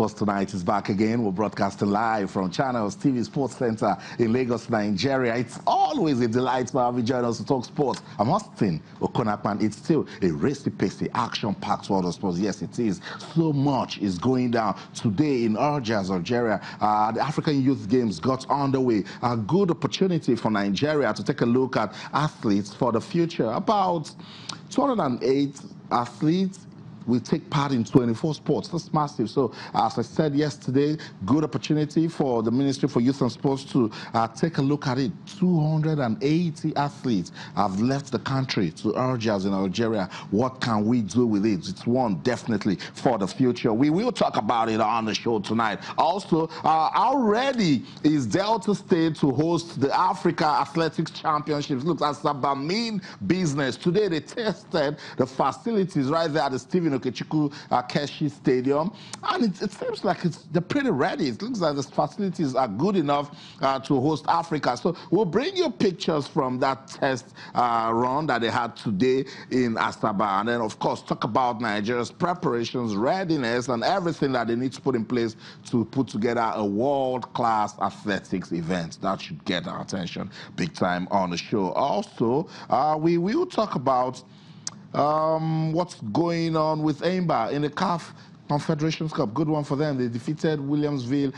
Sports Tonight is back again. We're broadcasting live from Channels TV Sports Center in Lagos, Nigeria. It's always a delight to have you join us to talk sports. I'm Austin Okonakman. It's still a racy-pacey, action-packed world of sports. Yes, it is. So much is going down today in Algiers, Algeria. The African Youth Games got underway. A good opportunity for Nigeria to take a look at athletes for the future. About 208 athletes we take part in 24 sports. That's massive. So, as I said yesterday, good opportunity for the Ministry for Youth and Sports to take a look at it. 280 athletes have left the country to Algiers in Algeria. What can we do with it? It's one definitely for the future. We will talk about it on the show tonight. Also, how ready is Delta State to host the Africa Athletics Championships? Look, that's a main business. Today, they tested the facilities right there at the Stephen Okechukwu Keshi Stadium, and it seems like they're pretty ready. It looks like the facilities are good enough to host Africa. So we'll bring you pictures from that test run that they had today in Asaba, and then of course talk about Nigeria's preparations, readiness, and everything that they need to put in place to put together a world-class athletics event. That should get our attention big time on the show. Also, we will talk about what's going on with Aimba in the CAF Confederations Cup. Good one for them. They defeated Williamsville.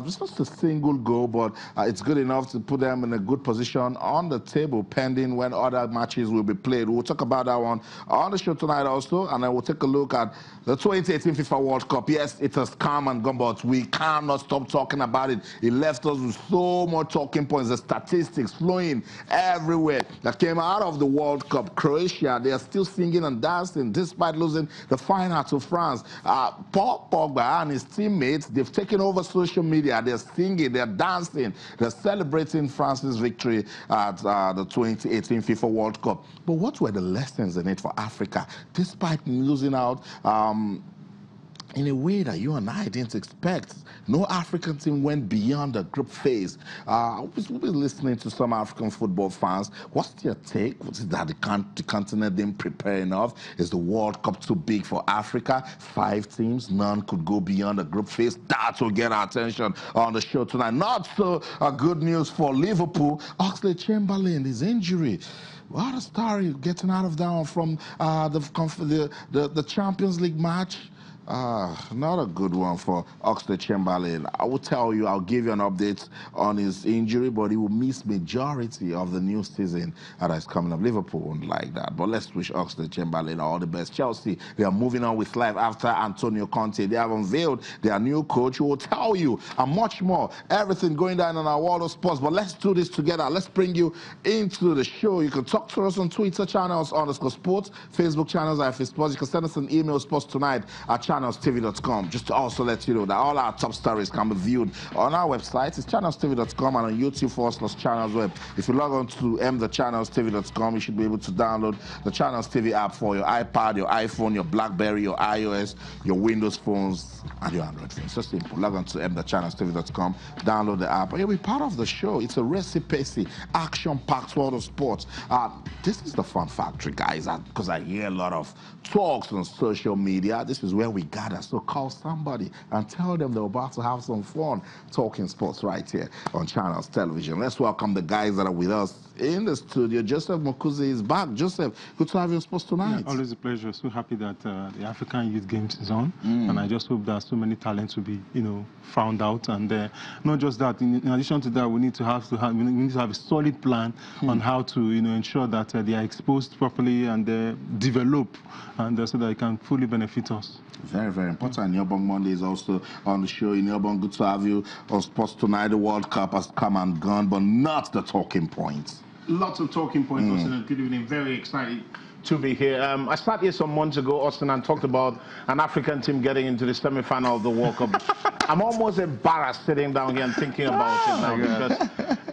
It's just a single goal, but it's good enough to put them in a good position on the table pending when other matches will be played. We'll talk about that one on the show tonight also, and then we'll take a look at the 2018 FIFA World Cup. Yes, it has come and gone, but we cannot stop talking about it. It left us with so much talking points, the statistics flowing everywhere that came out of the World Cup. Croatia, they are still singing and dancing despite losing the final to France. Paul Pogba and his teammates, they've taken over social media. They're singing, they're dancing, they're celebrating France's victory at the 2018 FIFA World Cup. But what were the lessons in it for Africa, despite losing out in a way that you and I didn't expect? No African team went beyond the group phase. We'll be listening to some African football fans. What's your take? What's it that the continent didn't prepare enough? Is the World Cup too big for Africa? 5 teams, none could go beyond the group phase. That will get our attention on the show tonight. Not so good news for Liverpool. Oxlade-Chamberlain, his injury. What a story getting out of that one from the Champions League match. Not a good one for Oxlade-Chamberlain. I will tell you, I'll give you an update on his injury, but he will miss majority of the new season that is coming up. Liverpool won't like that, but let's wish Oxlade-Chamberlain all the best. Chelsea, they are moving on with life after Antonio Conte. They have unveiled their new coach who will tell you and much more, everything going down in our world of sports. But let's do this together. Let's bring you into the show. You can talk to us on Twitter channels _sports, Facebook channels IFA Sports. You can send us an email, sportstonight@channelstv.com. Just to also let you know that all our top stories can be viewed on our website. It's channelstv.com and on YouTube /channels web. If you log on to mthechannelstv.com, you should be able to download the Channels TV app for your iPad, your iPhone, your BlackBerry, your iOS, your Windows phones, and your Android phones. So simple. Log on to mthechannelstv.com, download the app, and you'll be part of the show. It's a racy-pacey, action-packed world of sports. This is the fun factory, guys, because I hear a lot of talks on social media. This is where we gather. So call somebody and tell them they're about to have some fun talking sports right here on Channels Television. Let's welcome the guys that are with us in the studio. Joseph Mokuzi is back. Joseph, good to have you on Sports Tonight. Yeah, always a pleasure. So happy that the African Youth Games is on, and I just hope that so many talents will be, found out. And not just that. In addition to that, we need to have a solid plan on how to, ensure that they are exposed properly and develop, and so that they can fully benefit us. Very, very important. Nyobong Monday is also on the show. Nyobong, good to have you on Sports Tonight. The World Cup has come and gone, but not the talking points. Lots of talking points, Austin. Good evening. Very excited to be here. I started here some months ago, Austin, and talked about an African team getting into the semi-final of the World Cup. I'm almost embarrassed sitting down here and thinking about it now, because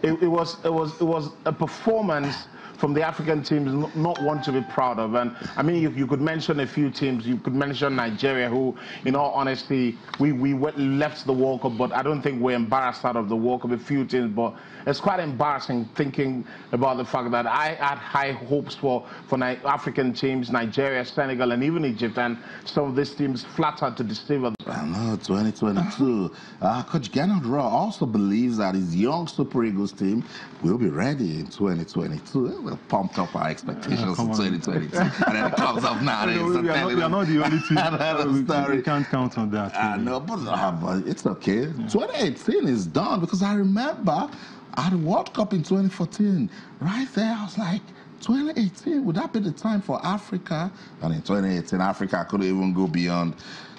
it was a performance from the African teams not one to be proud of. And I mean, you could mention a few teams. You could mention Nigeria, who, in all honesty, we left the World Cup, but I don't think we're embarrassed out of the World Cup. A few teams, but it's quite embarrassing thinking about the fact that I had high hopes for African teams, Nigeria, Senegal, and even Egypt, and some of these teams flattered to deceive us. I know, 2022. Coach Gernot Rohr also believes that his young Super Eagles team will be ready in 2022. We've pumped up our expectations in 2022. And then it comes up now. We are not the only team. We can't count on that. I know, but it's okay. Yeah. 2018 is done, because I remember at the World Cup in 2014, right there, I was like, 2018, would that be the time for Africa? And in 2018, Africa couldn't even go beyond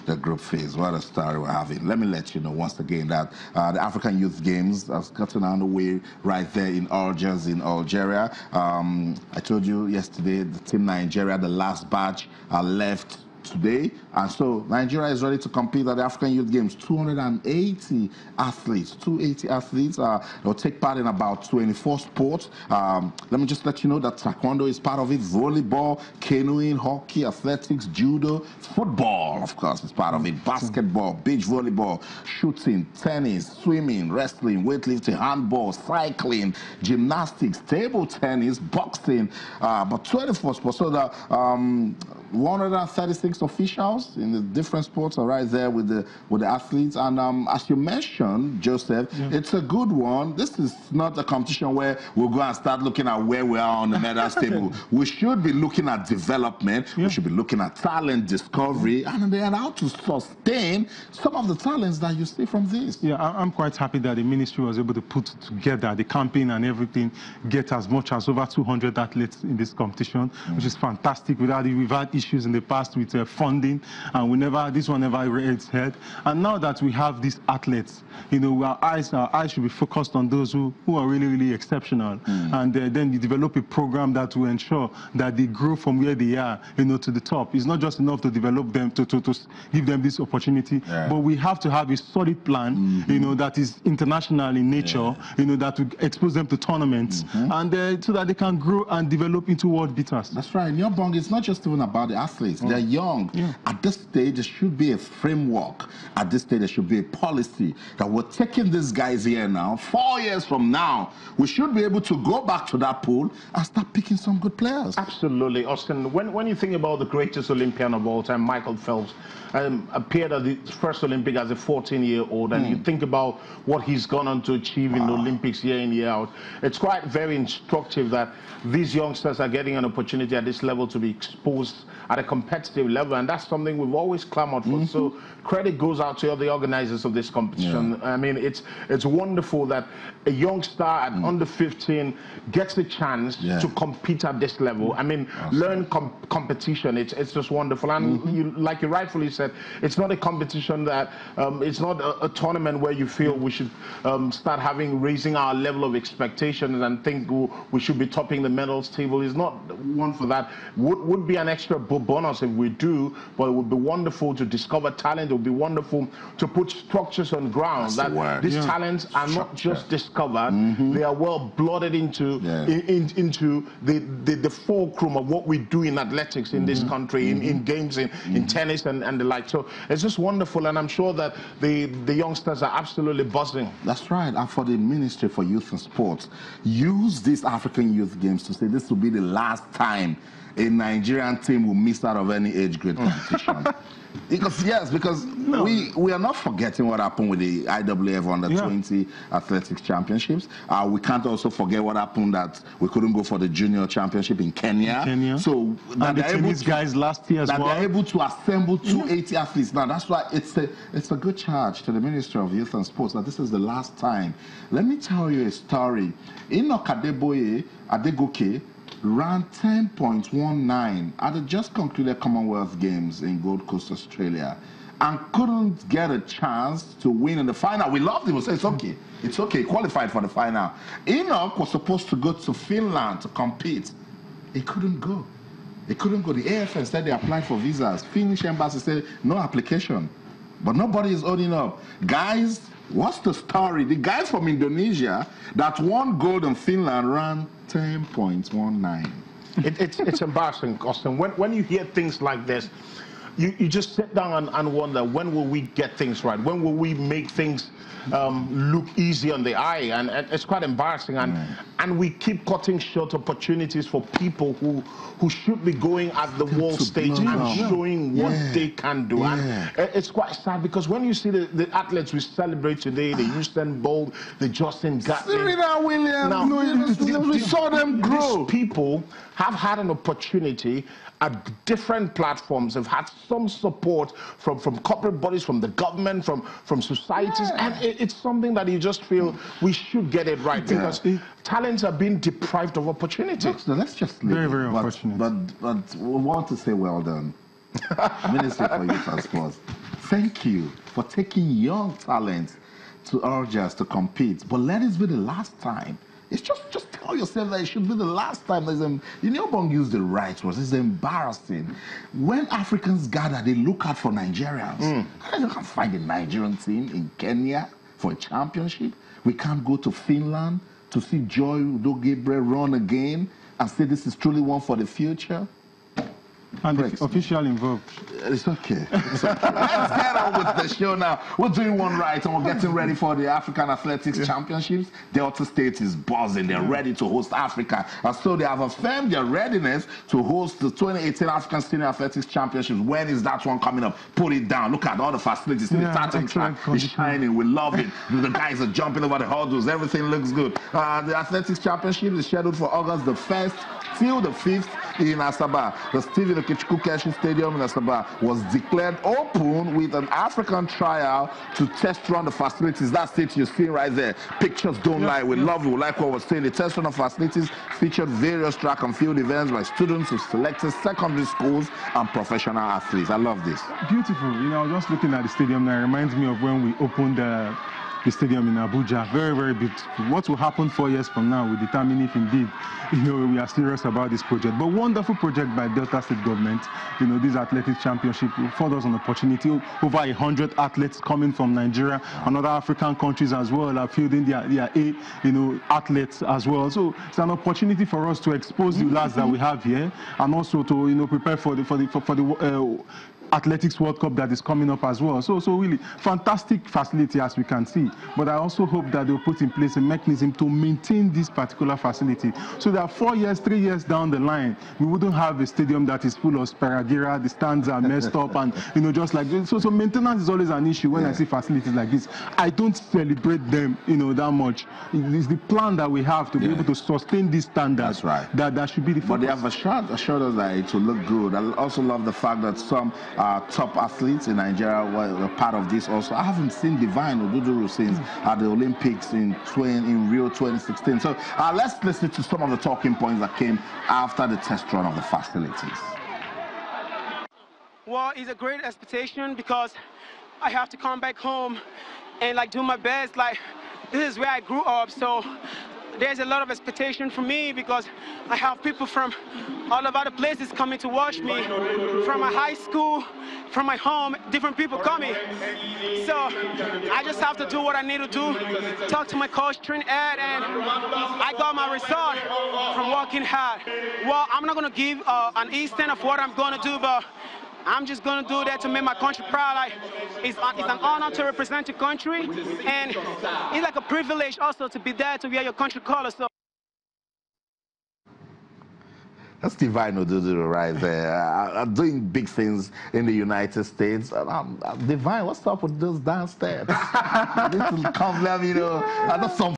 the group phase. What a story we're having. Let me let you know once again that the African Youth Games have gotten underway right there in Algiers, in Algeria. I told you yesterday, the team Nigeria, the last batch, are left today, and so Nigeria is ready to compete at the African Youth Games. 280 athletes, 280 athletes. They'll take part in about 24 sports. Let me just let you know that taekwondo is part of it, volleyball, canoeing, hockey, athletics, judo, football, of course, is part of it, basketball, beach volleyball, shooting, tennis, swimming, wrestling, weightlifting, handball, cycling, gymnastics, table tennis, boxing, but 24 sports. So the 136 officials in the different sports are right there with the athletes. And as you mentioned, Joseph, it's a good one. This is not a competition where we'll go and start looking at where we are on the medals table. We should be looking at development. We should be looking at talent discovery, and then how to sustain some of the talents that you see from this. Yeah, I'm quite happy that the ministry was able to put together the campaign and everything, get as much as over 200 athletes in this competition, which is fantastic. We've had issues in the past with funding, and this one never raised its head. And now that we have these athletes, you know, our eyes should be focused on those who are really, really exceptional. And then you develop a program that will ensure that they grow from where they are, you know, to the top. It's not just enough to develop them, to give them this opportunity, but we have to have a solid plan, you know, that is international in nature, you know, that will expose them to tournaments, and so that they can grow and develop into world beaters. That's right. In your bong, it's not just even about the athletes. They're young. At this stage, there should be a framework. At this stage, there should be a policy that we're taking these guys here now. 4 years from now, we should be able to go back to that pool and start picking some good players. Absolutely, Austin. When you think about the greatest Olympian of all time, Michael Phelps, appeared at the first Olympic as a 14-year-old, and you think about what he's gone on to achieve in the Olympics year in, year out, it's quite very instructive that these youngsters are getting an opportunity at this level to be exposed at a competitive level, and that's something we've always clamored for. So credit goes out to all the organizers of this competition. I mean, it's wonderful that a young star at under 15 gets the chance to compete at this level. I mean, learn competition. It's just wonderful. And like you rightfully said, it's not a competition that it's not a tournament where you feel we should start raising our level of expectations and think we should be topping the medals table. It's not one for that. Would be an extra bonus if we do, but it would be wonderful to discover talent. It would be wonderful to put structures on ground. That these talents are not just discovered; they are well blooded into the fulcrum of what we do in athletics in this country, in games, in tennis and the like. So it's just wonderful, and I'm sure that the youngsters are absolutely buzzing. That's right. And for the Ministry for Youth and Sports, use these African Youth Games to say this will be the last time a Nigerian team will miss out of any age grade competition. Because we are not forgetting what happened with the IWF Under-20 Athletics Championships. We can't also forget what happened that we couldn't go for the Junior Championship in Kenya. So that they're able to, guys last year as well. They're able to assemble 280 athletes. Now that's why it's a good charge to the Ministry of Youth and Sports that this is the last time. Let me tell you a story. Enoch Adegoke ran 10.19 at the just concluded Commonwealth Games in Gold Coast, Australia, and couldn't get a chance to win in the final. We loved him. We said, it's okay, he qualified for the final. Enoch was supposed to go to Finland to compete. He couldn't go. The AFN said they applied for visas. Finnish embassy said, no application. but nobody is owning up. Guys, what's the story? The guys from Indonesia that won gold in Finland ran 10.19. It's embarrassing, Austin. When you hear things like this, you just sit down and wonder, when will we get things right? When will we make things look easy on the eye? And it's quite embarrassing. And we keep cutting short opportunities for people who should be going at the world stage and showing what they can do. And it's quite sad, because when you see the athletes we celebrate today, the Usain Bolt, the Justin Gatlin, Serena Williams, we saw them grow. These people have had an opportunity at different platforms, have had some support from corporate bodies, from the government, from societies, and it's something that you just feel we should get it right, because talents are being deprived of opportunities. Let's just leave very unfortunate. But we want to say well done, Ministry for Youth and Sports. Thank you for taking young talents to urge us to compete, but let it be the last time. It's just tell yourself that it should be the last time. You know, Bong used the right words. It's embarrassing. When Africans gather, they look out for Nigerians. You can't find a Nigerian team in Kenya for a championship. We can't go to Finland to see Joy Udo Gabriel run again and say this is truly one for the future. And the official involved. It's okay. It's okay. Let's get on with the show now. We're doing one right, and we're getting ready for the African Athletics Championships. Delta State is buzzing. They're ready to host Africa. And so they have affirmed their readiness to host the 2018 African Senior Athletics Championships. When is that one coming up? Put it down. Look at all the facilities. The starting track is shining. We love it. The guys are jumping over the hurdles. Everything looks good. The Athletics Championship is scheduled for August the 1st till the 5th in Asaba. The Stephen Okechukwu Stadium in Asaba was declared open with an African trial to test run the facilities. That's it you're seeing right there. Pictures don't lie. We love it. We like what we're saying. The test run of facilities featured various track and field events by students of selected secondary schools and professional athletes. I love this. Beautiful. You know, I was just looking at the stadium now. It reminds me of when we opened the stadium in Abuja. Very, very beautiful. What will happen 4 years from now will determine if indeed, you know, we are serious about this project. But wonderful project by Delta State government. You know, this athletics championship afford us an opportunity. Over 100 athletes coming from Nigeria and other African countries as well are fielding their athletes as well. So it's an opportunity for us to expose the lads that we have here, and also to, you know, prepare for the Athletics World Cup that is coming up as well. So really fantastic facility, as we can see. But I also hope that they'll put in place a mechanism to maintain this particular facility, so that 4 years, 3 years down the line, we wouldn't have a stadium that is full of sparagira, the stands are messed up, and, you know, just like this. So maintenance is always an issue when I see facilities like this. I don't celebrate them, you know, that much. It's the plan that we have to be able to sustain these standards. That's right. That should be the focus. But they have assured us that it will look good. I also love the fact that some top athletes in Nigeria were part of this also. I haven't seen Divine Oduduru since at the Olympics in Rio 2016. So let's listen to some of the talking points that came after the test run of the facilities. Well, it's a great expectation, because I have to come back home and do my best. This is where I grew up, so there's a lot of expectation for me, because I have people from all over the places coming to watch me, from my high school, from my home, different people coming. So I just have to do what I need to do, talk to my coach, train Ed, and I got my result from working hard. Well, I'm not going to give an instant of what I'm going to do, but I'm just going to do that to make my country proud. It's an honor to represent your country, and it's like a privilege also to be there to wear your country colors. So that's Divine Oduduru right there. I'm doing big things in the United States. Divine, what's up with those downstairs? This will come, let me know. I know some